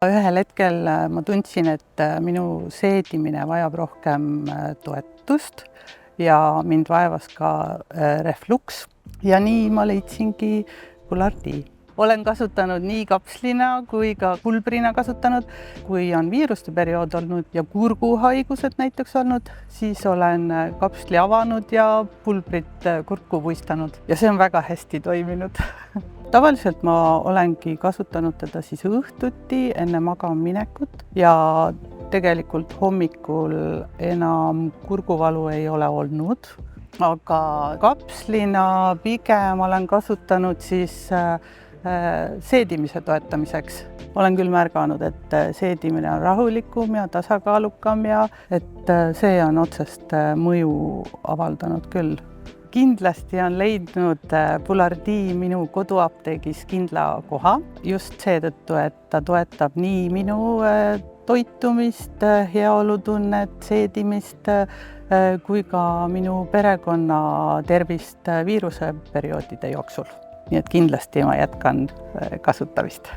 Ühel hetkel ma tundsin, et minu seedimine vajab rohkem toetust ja mind vaevas ka refluks ja nii ma leidsingi Bulardi. Olen kasutanud nii kapslina kui ka pulbrina kasutanud. Kui on viiruste periood olnud ja kurguhaigused näiteks olnud, siis olen kapsli avanud ja pulbrit kurku puistanud ja see on väga hästi toiminud. Tavaliselt ma olengi kasutanud teda siis õhtuti enne magamaminekut ja tegelikult hommikul enam kurguvalu ei ole olnud, aga kapslina pigem olen kasutanud siis seedimise toetamiseks. Olen küll märganud, et seedimine on rahulikum ja tasakaalukam ja et see on otsest mõju avaldanud küll. Kindlasti on leidnud Bulardi minu koduapteegis kindla koha just seetõttu, et ta toetab nii minu toitumist, heaolutunnet, seedimist kui ka minu perekonna tervist viiruseperioodide jooksul. Nii et kindlasti ma jätkan kasutamist.